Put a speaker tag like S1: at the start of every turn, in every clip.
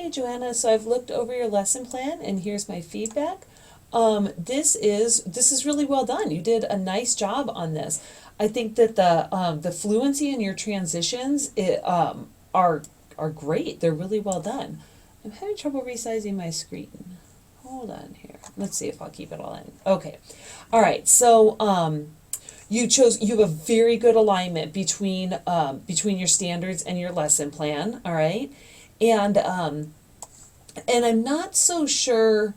S1: Hey Joanna, so I've looked over your lesson plan and here's my feedback. This is really well done. You did a nice job on this. I think that the fluency in your transitions are are great. They're really well done. I'm having trouble resizing my screen. Hold on here. Let's see if I'll keep it all in. Okay. All right. So you have a very good alignment between your standards and your lesson plan. All right. And I'm not so sure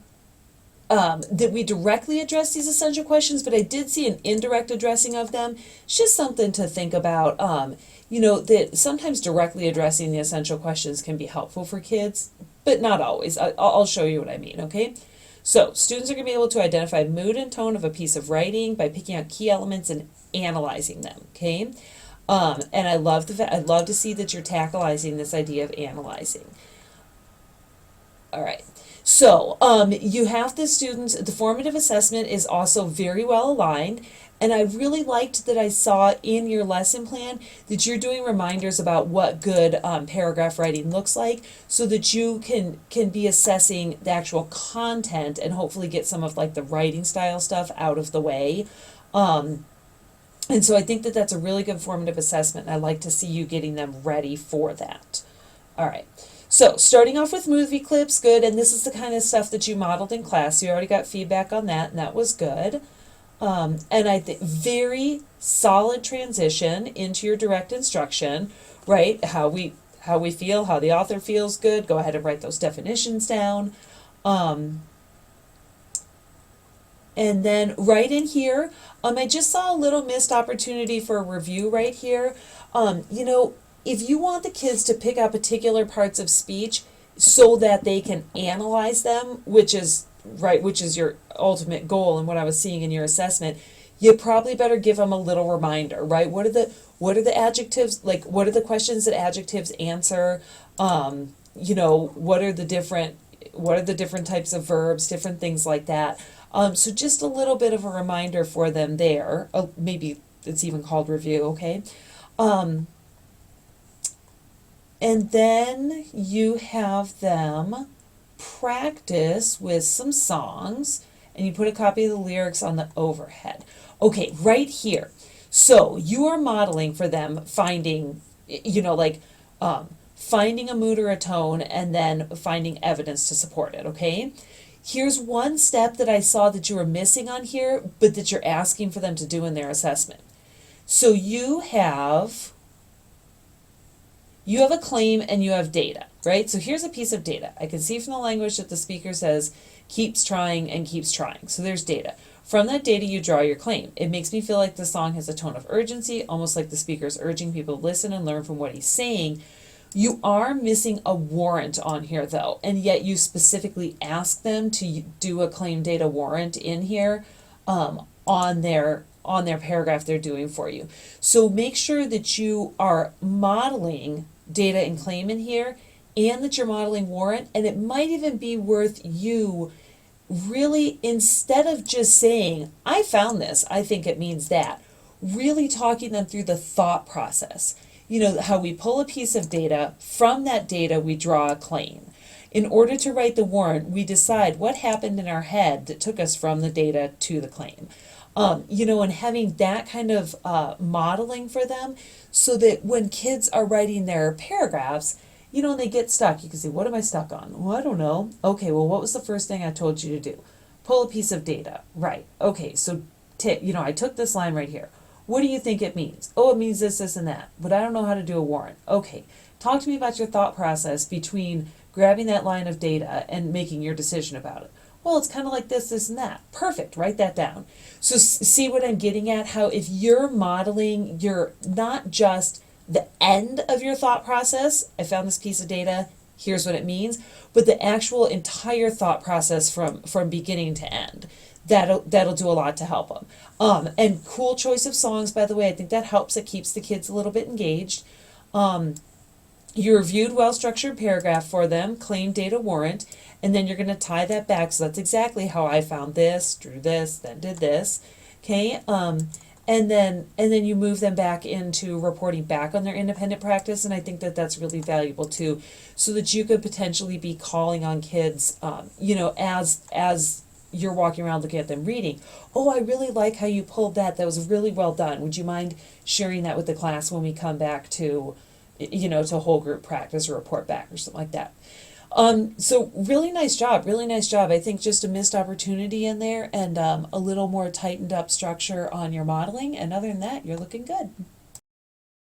S1: that we directly address these essential questions, but I did see an indirect addressing of them. It's just something to think about. That sometimes directly addressing the essential questions can be helpful for kids, but not always. I'll show you what I mean, okay? So, students are going to be able to identify mood and tone of a piece of writing by picking out key elements and analyzing them, okay? And I love I'd love to see that you're tackling this idea of analyzing. All right. So, you have the formative assessment is also very well aligned. And I really liked that I saw in your lesson plan that you're doing reminders about what good paragraph writing looks like so that you can be assessing the actual content and hopefully get some of like the writing style stuff out of the way. And so I think that that's a really good formative assessment, and I like to see you getting them ready for that. All right. So starting off with movie clips, good, and this is the kind of stuff that you modeled in class. You already got feedback on that, and that was good. And I think very solid transition into your direct instruction, right? How we feel, how the author feels, good. Go ahead and write those definitions down. And then right in here, I just saw a little missed opportunity for a review right here. If you want the kids to pick out particular parts of speech so that they can analyze them, which is your ultimate goal and what I was seeing in your assessment, you probably better give them a little reminder, right? What are the adjectives, like what are the questions that adjectives answer? What are the different types of verbs, different things like that. So just a little bit of a reminder for them there. Maybe it's even called review, okay? And then you have them practice with some songs, and you put a copy of the lyrics on the overhead. Okay, right here. So you are modeling for them finding, finding a mood or a tone and then finding evidence to support it, okay? Here's one step that I saw that you were missing on here, but that you're asking for them to do in their assessment. So you have a claim and you have data, right? So here's a piece of data. I can see from the language that the speaker says keeps trying and keeps trying. So there's data. From that data, you draw your claim. It makes me feel like the song has a tone of urgency, almost like the speaker's urging people to listen and learn from what he's saying. You are missing a warrant on here, though, and yet you specifically ask them to do a claim data warrant in here on their paragraph they're doing for you. So make sure that you are modeling data and claim in here, and that you're modeling warrant, and it might even be worth you really, instead of just saying, I found this, I think it means that, really talking them through the thought process. How we pull a piece of data, from that data we draw a claim. In order to write the warrant, we decide what happened in our head that took us from the data to the claim. And having that kind of modeling for them so that when kids are writing their paragraphs, and they get stuck, you can say, what am I stuck on? Well, I don't know. Okay, well, what was the first thing I told you to do? Pull a piece of data. Right. Okay, so, I took this line right here. What do you think it means? Oh, it means this, this, and that. But I don't know how to do a warrant. Okay, talk to me about your thought process between grabbing that line of data and making your decision about it. Well, it's kind of like this, this, and that. Perfect, write that down. So see what I'm getting at? How if you're modeling, you're not just the end of your thought process, I found this piece of data, here's what it means, but the actual entire thought process from beginning to end. That'll do a lot to help them. And cool choice of songs, by the way. I think that helps. It keeps the kids a little bit engaged. You reviewed well-structured paragraph for them, claim data warrant, and then you're going to tie that back. So that's exactly how I found this, drew this, then did this. Okay. and then you move them back into reporting back on their independent practice, and I think that that's really valuable too, so that you could potentially be calling on kids, as you're walking around looking at them reading. Oh, I really like how you pulled that. That was really well done. Would you mind sharing that with the class when we come back to, to whole group practice or report back or something like that? So really nice job, really nice job. I think just a missed opportunity in there, and a little more tightened up structure on your modeling. And other than that, you're looking good.